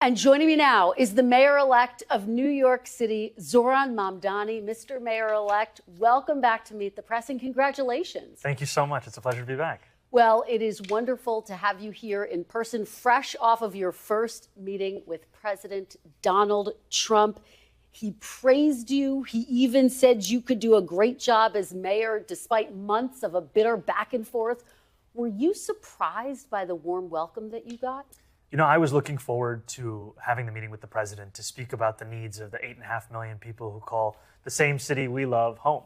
And joining me now is the mayor-elect of New York City, Zohran Mamdani. Mr. Mayor-elect, welcome back to Meet the Press and congratulations. Thank you so much. It's a pleasure to be back. Well, it is wonderful to have you here in person, fresh off of your first meeting with President Donald Trump. He praised you. He even said you could do a great job as mayor despite months of a bitter back and forth. Were you surprised by the warm welcome that you got? You know, I was looking forward to having the meeting with the president to speak about the needs of the 8.5 million people who call the same city we love home,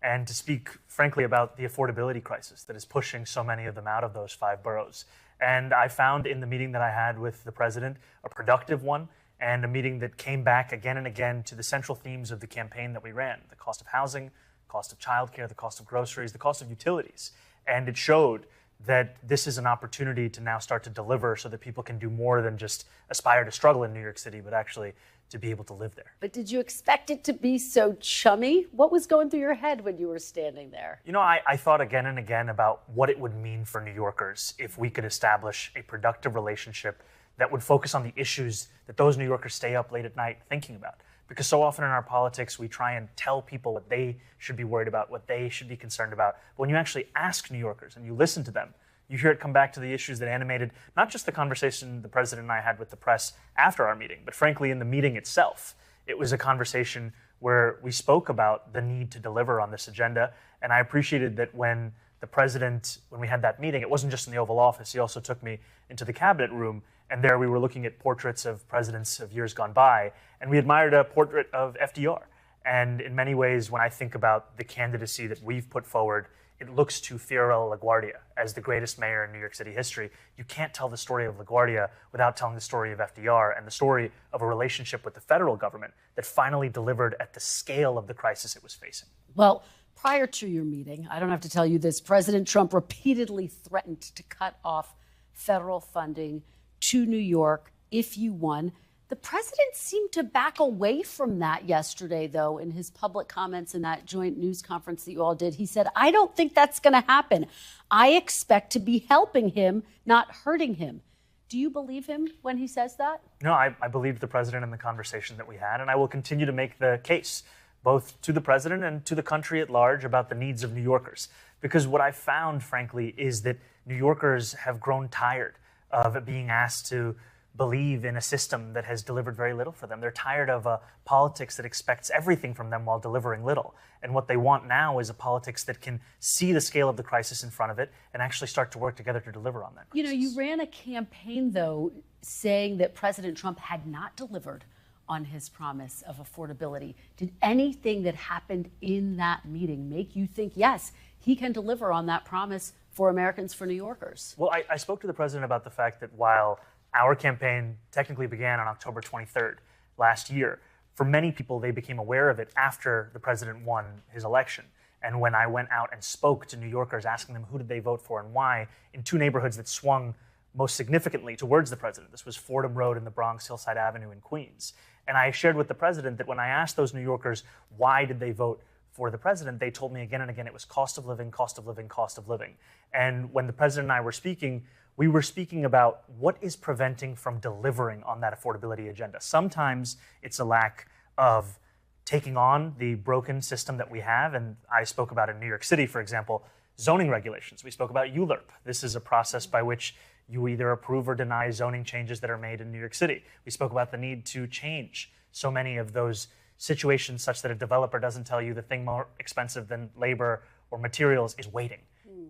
and to speak, frankly, about the affordability crisis that is pushing so many of them out of those 5 boroughs. And I found in the meeting that I had with the president a productive one, and a meeting that came back again and again to the central themes of the campaign that we ran: the cost of housing, cost of childcare, the cost of groceries, the cost of utilities. And it showed that this is an opportunity to now start to deliver so that people can do more than just aspire to struggle in New York City, but actually to be able to live there. But did you expect it to be so chummy? What was going through your head when you were standing there? You know, I thought again and again about what it would mean for New Yorkers if we could establish a productive relationship that would focus on the issues that those New Yorkers stay up late at night thinking about. Because so often in our politics, we try and tell people what they should be worried about, what they should be concerned about. But when you actually ask New Yorkers and you listen to them, you hear it come back to the issues that animated not just the conversation the president and I had with the press after our meeting, but frankly in the meeting itself. It was a conversation where we spoke about the need to deliver on this agenda. And I appreciated that when the president, when we had that meeting, it wasn't just in the Oval Office. He also took me into the cabinet room. And there we were looking at portraits of presidents of years gone by. And we admired a portrait of FDR. And in many ways, when I think about the candidacy that we've put forward, it looks to Fiorello LaGuardia as the greatest mayor in New York City history. You can't tell the story of LaGuardia without telling the story of FDR and the story of a relationship with the federal government that finally delivered at the scale of the crisis it was facing. Well, prior to your meeting, I don't have to tell you this, President Trump repeatedly threatened to cut off federal funding to New York if you won. The president seemed to back away from that yesterday, though, in his public comments in that joint news conference that you all did. He said, "I don't think that's going to happen. I expect to be helping him, not hurting him." Do you believe him when he says that? No, I believed the president in the conversation that we had, and I will continue to make the case, both to the president and to the country at large, about the needs of New Yorkers. Because what I found, frankly, is that New Yorkers have grown tired of being asked to believe in a system that has delivered very little for them. They're tired of a politics that expects everything from them while delivering little. And what they want now is a politics that can see the scale of the crisis in front of it and actually start to work together to deliver on that crisis. You know, you ran a campaign, though, saying that President Trump had not delivered on his promise of affordability. Did anything that happened in that meeting make you think, yes, he can deliver on that promise for Americans, for New Yorkers? Well, I spoke to the president about the fact that while our campaign technically began on October 23rd last year, for many people, they became aware of it after the president won his election. And when I went out and spoke to New Yorkers, asking them who did they vote for and why, in 2 neighborhoods that swung most significantly towards the president. This was Fordham Road in the Bronx, Hillside Avenue in Queens. And I shared with the president that when I asked those New Yorkers why did they vote for the president, they told me again and again it was cost of living, cost of living, cost of living. And when the president and I were speaking, we were speaking about what is preventing from delivering on that affordability agenda. Sometimes it's a lack of taking on the broken system that we have. And I spoke about in New York City, for example, zoning regulations. We spoke about ULURP. This is a process by which you either approve or deny zoning changes that are made in New York City. We spoke about the need to change so many of those situations such that a developer doesn't tell you the thing more expensive than labor or materials is waiting.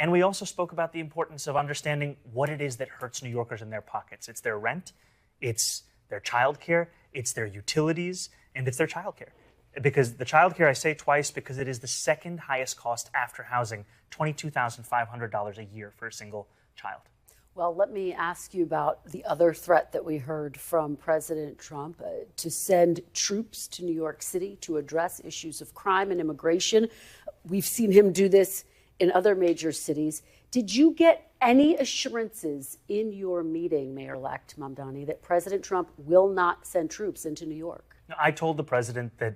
And we also spoke about the importance of understanding what it is that hurts New Yorkers in their pockets. It's their rent, it's their childcare, it's their utilities, and it's their childcare. Because the childcare, I say twice, because it is the second highest cost after housing, $22,500 a year for a single child. Well, let me ask you about the other threat that we heard from President Trump to send troops to New York City to address issues of crime and immigration. We've seen him do this in other major cities. Did you get any assurances in your meeting, Mayor-elect Mamdani, that President Trump will not send troops into New York? I told the president that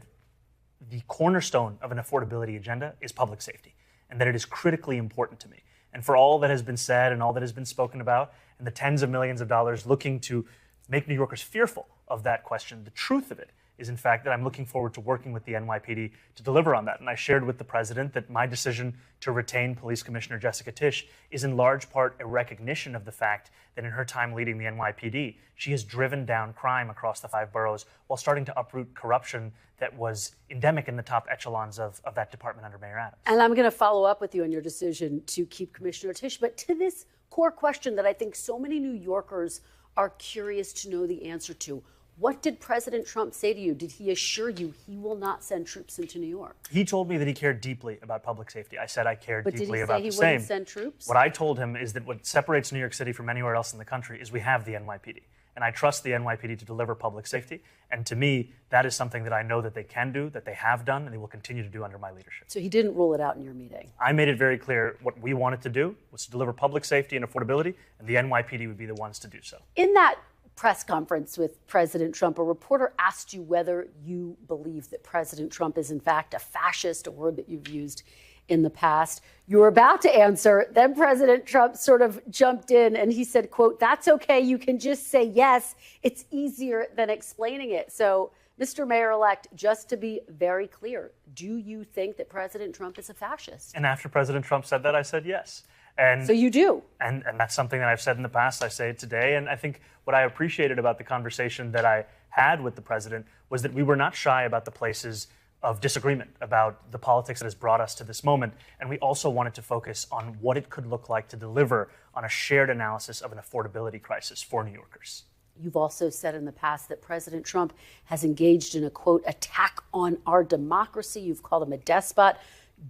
the cornerstone of an affordability agenda is public safety, and that it is critically important to me. And for all that has been said and all that has been spoken about, and the tens of millions of dollars looking to make New Yorkers fearful of that question. The truth of it is, in fact, that I'm looking forward to working with the NYPD to deliver on that. And I shared with the president that my decision to retain Police Commissioner Jessica Tisch is in large part a recognition of the fact that in her time leading the NYPD, she has driven down crime across the 5 boroughs while starting to uproot corruption that was endemic in the top echelons of that department under Mayor Adams. And I'm going to follow up with you on your decision to keep Commissioner Tisch. But to this core question that I think so many New Yorkers are curious to know the answer to, what did President Trump say to you? Did he assure you he will not send troops into New York? He told me that he cared deeply about public safety. I said I cared deeply about the same. But did he say he wouldn't send troops? What I told him is that what separates New York City from anywhere else in the country is we have the NYPD. And I trust the NYPD to deliver public safety. And to me, that is something that I know that they can do, that they have done, and they will continue to do under my leadership. So he didn't rule it out in your meeting? I made it very clear what we wanted to do was to deliver public safety and affordability, and the NYPD would be the ones to do so. In that press conference with President Trump, a reporter asked you whether you believe that President Trump is in fact a fascist, a word that you've used in the past. You were about to answer, then President Trump sort of jumped in and he said, quote, "That's okay, you can just say yes. It's easier than explaining it." So, Mr. Mayor-elect, just to be very clear, do you think that President Trump is a fascist? And after President Trump said that, I said yes. And so you do. And that's something that I've said in the past. I say it today. And I think what I appreciated about the conversation that I had with the president was that we were not shy about the places of disagreement, about the politics that has brought us to this moment. And we also wanted to focus on what it could look like to deliver on a shared analysis of an affordability crisis for New Yorkers. You've also said in the past that President Trump has engaged in a, quote, attack on our democracy. You've called him a despot.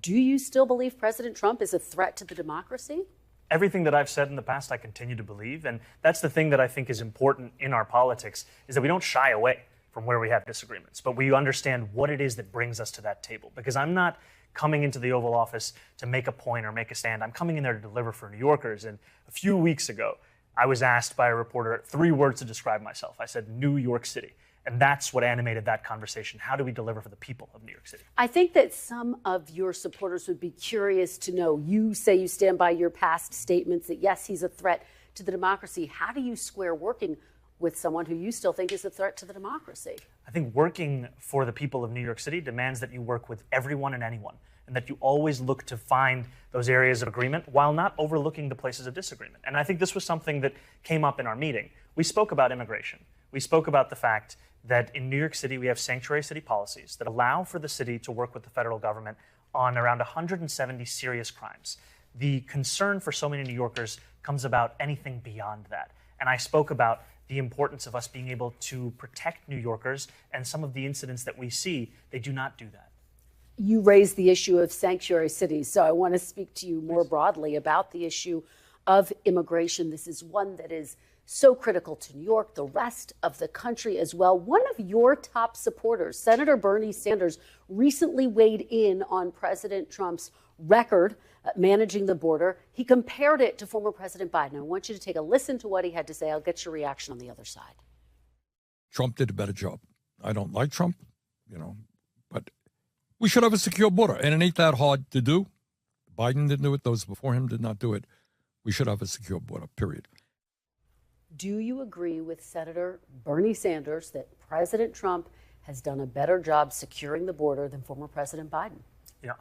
Do you still believe President Trump is a threat to the democracy? Everything that I've said in the past, I continue to believe. And that's the thing that I think is important in our politics, is that we don't shy away from where we have disagreements, but we understand what it is that brings us to that table. Because I'm not coming into the Oval Office to make a point or make a stand. I'm coming in there to deliver for New Yorkers. And a few weeks ago, I was asked by a reporter 3 words to describe myself. I said, New York City. And that's what animated that conversation. How do we deliver for the people of New York City? I think that some of your supporters would be curious to know. You say you stand by your past statements that, yes, he's a threat to the democracy. How do you square working with someone who you still think is a threat to the democracy? I think working for the people of New York City demands that you work with everyone and anyone, and that you always look to find those areas of agreement while not overlooking the places of disagreement. And I think this was something that came up in our meeting. We spoke about immigration. We spoke about the fact that in New York City, we have sanctuary city policies that allow for the city to work with the federal government on around 170 serious crimes. The concern for so many New Yorkers comes about anything beyond that. And I spoke about the importance of us being able to protect New Yorkers, and some of the incidents that we see, they do not do that. You raised the issue of sanctuary cities, so I want to speak to you more broadly about the issue of immigration. This is one that is so critical to New York, the rest of the country as well. One of your top supporters, Senator Bernie Sanders, recently weighed in on President Trump's record managing the border. He compared it to former President Biden. I want you to take a listen to what he had to say. I'll get your reaction on the other side. Trump did a better job. I don't like Trump, but we should have a secure border, and it ain't that hard to do. Biden didn't do it. Those before him did not do it. We should have a secure border, period. Do you agree with Senator Bernie Sanders that President Trump has done a better job securing the border than former President Biden?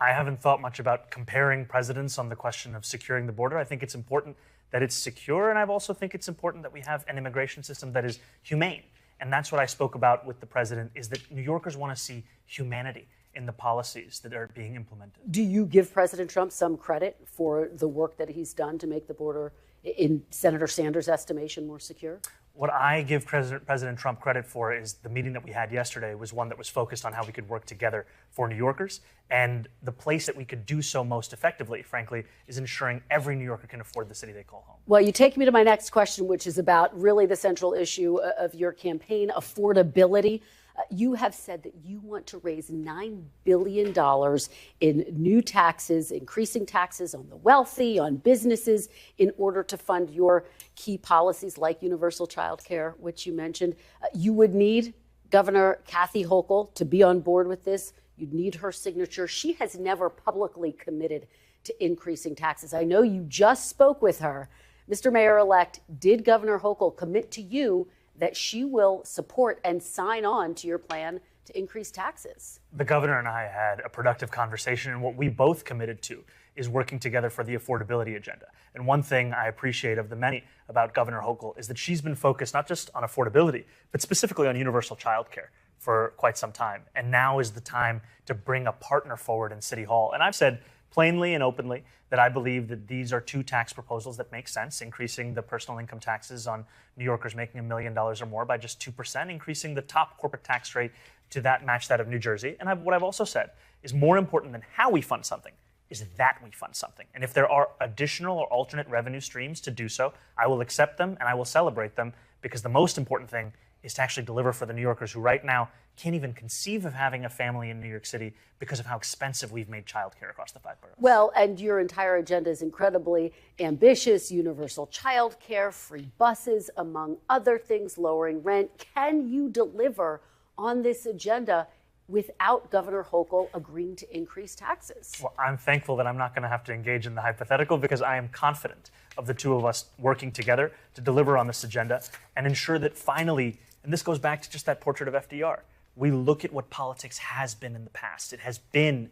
I haven't thought much about comparing presidents on the question of securing the border. I think it's important that it's secure, and I also think it's important that we have an immigration system that is humane. And that's what I spoke about with the president, is that New Yorkers want to see humanity in the policies that are being implemented. Do you give President Trump some credit for the work that he's done to make the border, in Senator Sanders' estimation, more secure? What I give President Trump credit for is the meeting that we had yesterday was one that was focused on how we could work together for New Yorkers. And the place that we could do so most effectively, frankly, is ensuring every New Yorker can afford the city they call home. Well, you take me to my next question, which is about really the central issue of your campaign, affordability. You have said that you want to raise $9 billion in new taxes, increasing taxes on the wealthy, on businesses, in order to fund your key policies like universal child care, which you mentioned. You would need Governor Kathy Hochul to be on board with this. You'd need her signature. She has never publicly committed to increasing taxes. I know you just spoke with her. Mr. Mayor-elect, did Governor Hochul commit to you that she will support and sign on to your plan to increase taxes. The governor and I had a productive conversation, and what we both committed to is working together for the affordability agenda. And one thing I appreciate of the many about Governor Hochul is that she's been focused not just on affordability, but specifically on universal childcare for quite some time. And now is the time to bring a partner forward in City Hall. And I've said plainly and openly that I believe that these are two tax proposals that make sense, increasing the personal income taxes on New Yorkers making $1 million or more by just 2%, increasing the top corporate tax rate to match that of New Jersey. And what I've also said is more important than how we fund something is that we fund something. And if there are additional or alternate revenue streams to do so, I will accept them and I will celebrate them, because the most important thing is to actually deliver for the New Yorkers who right now can't even conceive of having a family in New York City because of how expensive we've made childcare across the 5 boroughs. Well, and your entire agenda is incredibly ambitious: universal childcare, free buses, among other things, lowering rent. Can you deliver on this agenda without Governor Hochul agreeing to increase taxes? Well, I'm thankful that I'm not going to have to engage in the hypothetical, because I am confident of the two of us working together to deliver on this agenda and ensure that finally, and this goes back to just that portrait of FDR, we look at what politics has been in the past. It has been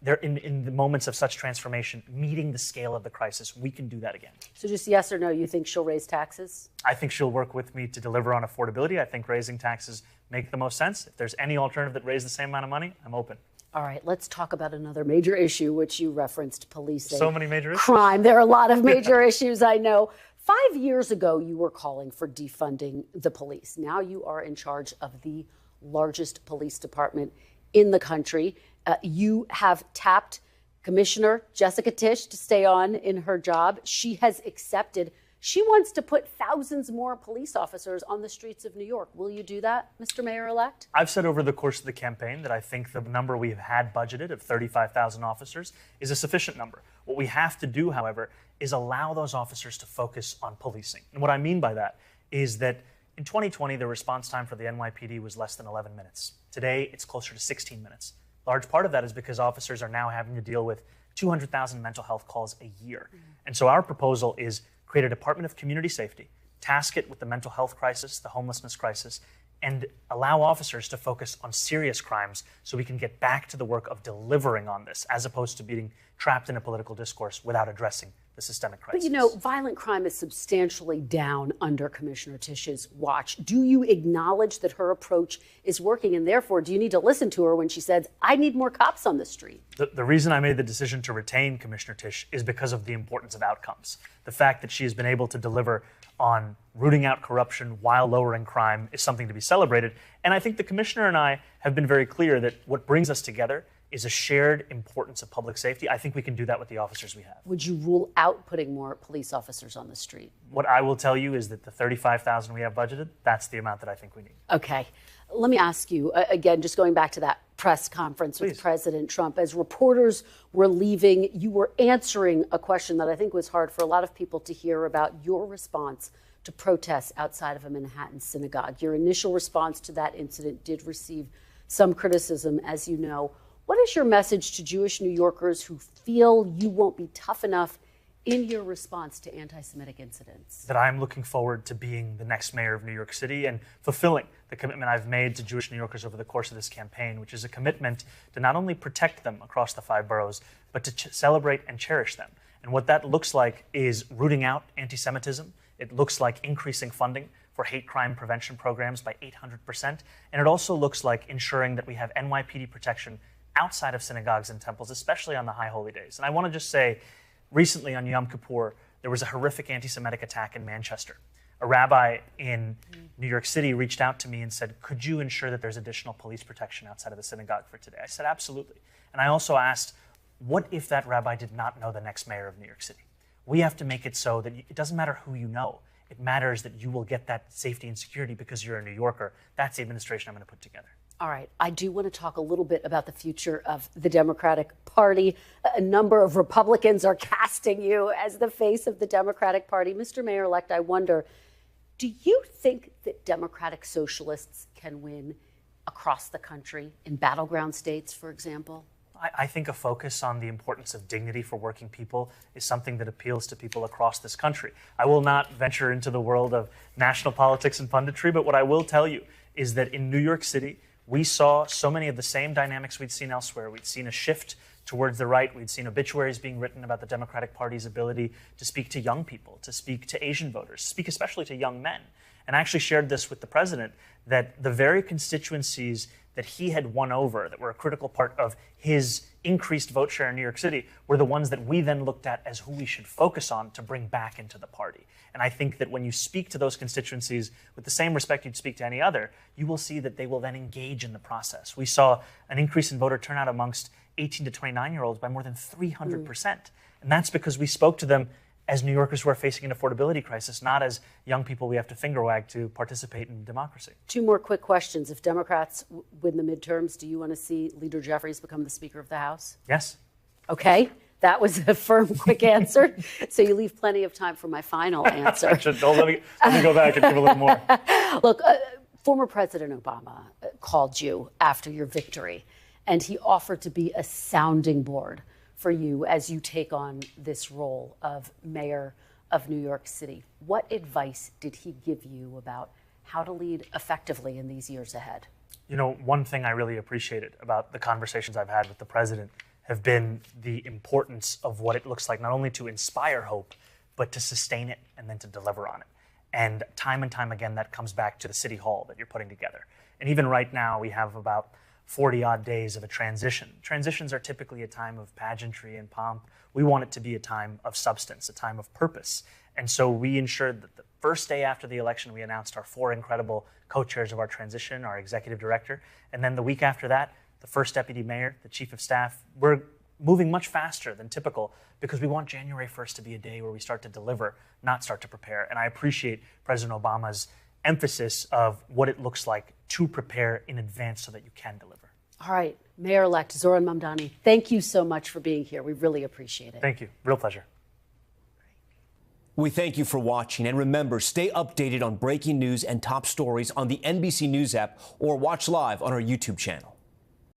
there in the moments of such transformation, meeting the scale of the crisis. We can do that again. So just yes or no, you think she'll raise taxes? I think she'll work with me to deliver on affordability. I think raising taxes make the most sense. If there's any alternative that raises the same amount of money, I'm open. All right, let's talk about another major issue, which you referenced: policing. So many major issues. Crime. There are a lot of major issues, I know. 5 years ago, you were calling for defunding the police. Now you are in charge of the largest police department in the country. You have tapped Commissioner Jessica Tisch to stay on in her job. She has accepted. She wants to put thousands more police officers on the streets of New York. Will you do that, Mr. Mayor-elect? I've said over the course of the campaign that I think the number we've had budgeted of 35,000 officers is a sufficient number. What we have to do, however, is allow those officers to focus on policing. And what I mean by that is that in 2020, the response time for the NYPD was less than 11 minutes. Today, it's closer to 16 minutes. Large part of that is because officers are now having to deal with 200,000 mental health calls a year. And so our proposal is create a Department of Community Safety, task it with the mental health crisis, the homelessness crisis, and allow officers to focus on serious crimes so we can get back to the work of delivering on this, as opposed to being trapped in a political discourse without addressing the systemic crisis. But you know, violent crime is substantially down under Commissioner Tisch's watch. Do you acknowledge that her approach is working, and therefore do you need to listen to her when she says, I need more cops on the street? The reason I made the decision to retain Commissioner Tisch is because of the importance of outcomes. The fact that she has been able to deliver on rooting out corruption while lowering crime is something to be celebrated. And I think the commissioner and I have been very clear that what brings us together is a shared importance of public safety. I think we can do that with the officers we have. Would you rule out putting more police officers on the street? What I will tell you is that the 35,000 we have budgeted, that's the amount that I think we need. Okay. Let me ask you, again, just going back to that press conference with President Trump, as reporters were leaving, you were answering a question that I think was hard for a lot of people to hear about your response to protests outside of a Manhattan synagogue. Your initial response to that incident did receive some criticism, as you know. What is your message to Jewish New Yorkers who feel you won't be tough enough in your response to anti-Semitic incidents? That I'm looking forward to being the next mayor of New York City and fulfilling the commitment I've made to Jewish New Yorkers over the course of this campaign, which is a commitment to not only protect them across the 5 boroughs, but to celebrate and cherish them. And what that looks like is rooting out anti-Semitism. It looks like increasing funding for hate crime prevention programs by 800%. And it also looks like ensuring that we have NYPD protection outside of synagogues and temples, especially on the high holy days. And I want to just say, recently on Yom Kippur, there was a horrific anti-Semitic attack in Manchester. A rabbi in New York City reached out to me and said, could you ensure that there's additional police protection outside of the synagogue for today? I said, absolutely. And I also asked, what if that rabbi did not know the next mayor of New York City? We have to make it so that it doesn't matter who you know. It matters that you will get that safety and security because you're a New Yorker. That's the administration I'm going to put together. All right. I do want to talk a little bit about the future of the Democratic Party. A number of Republicans are casting you as the face of the Democratic Party. Mr. Mayor-elect, I wonder, do you think that Democratic socialists can win across the country in battleground states, for example? I think a focus on the importance of dignity for working people is something that appeals to people across this country. I will not venture into the world of national politics and punditry, but what I will tell you is that in New York City, we saw so many of the same dynamics we'd seen elsewhere. We'd seen a shift towards the right. We'd seen obituaries being written about the Democratic Party's ability to speak to young people, to speak to Asian voters, speak especially to young men. And I actually shared this with the president, that the very constituencies that he had won over, that were a critical part of his increased vote share in New York City, were the ones that we then looked at as who we should focus on to bring back into the party. And I think that when you speak to those constituencies with the same respect you'd speak to any other, you will see that they will then engage in the process. We saw an increase in voter turnout amongst 18 to 29-year-olds by more than 300%. And that's because we spoke to them as New Yorkers who are facing an affordability crisis, not as young people we have to finger wag to participate in democracy. Two more quick questions. If Democrats win the midterms, do you want to see Leader Jeffries become the Speaker of the House? Yes. Okay. That was a firm, quick answer. So you leave plenty of time for my final answer. Let me go back and give a little more. Look, former President Obama called you after your victory, and he offered to be a sounding board for you as you take on this role of mayor of New York City. What advice did he give you about how to lead effectively in these years ahead? You know, one thing I really appreciated about the conversations I've had with the president have been the importance of what it looks like, not only to inspire hope, but to sustain it and then to deliver on it. And time again, that comes back to the city hall that you're putting together. And even right now, we have about 40-odd days of a transition. Transitions are typically a time of pageantry and pomp. We want it to be a time of substance, a time of purpose. And so we ensured that the first day after the election, we announced our 4 incredible co-chairs of our transition, our executive director. And then the week after that, the first deputy mayor, the chief of staff. We're moving much faster than typical because we want January 1st to be a day where we start to deliver, not start to prepare. And I appreciate President Obama's emphasis of what it looks like to prepare in advance so that you can deliver. All right, Mayor-elect Zohran Mamdani, thank you so much for being here. We really appreciate it. Thank you. Real pleasure. We thank you for watching. And remember, stay updated on breaking news and top stories on the NBC News app or watch live on our YouTube channel.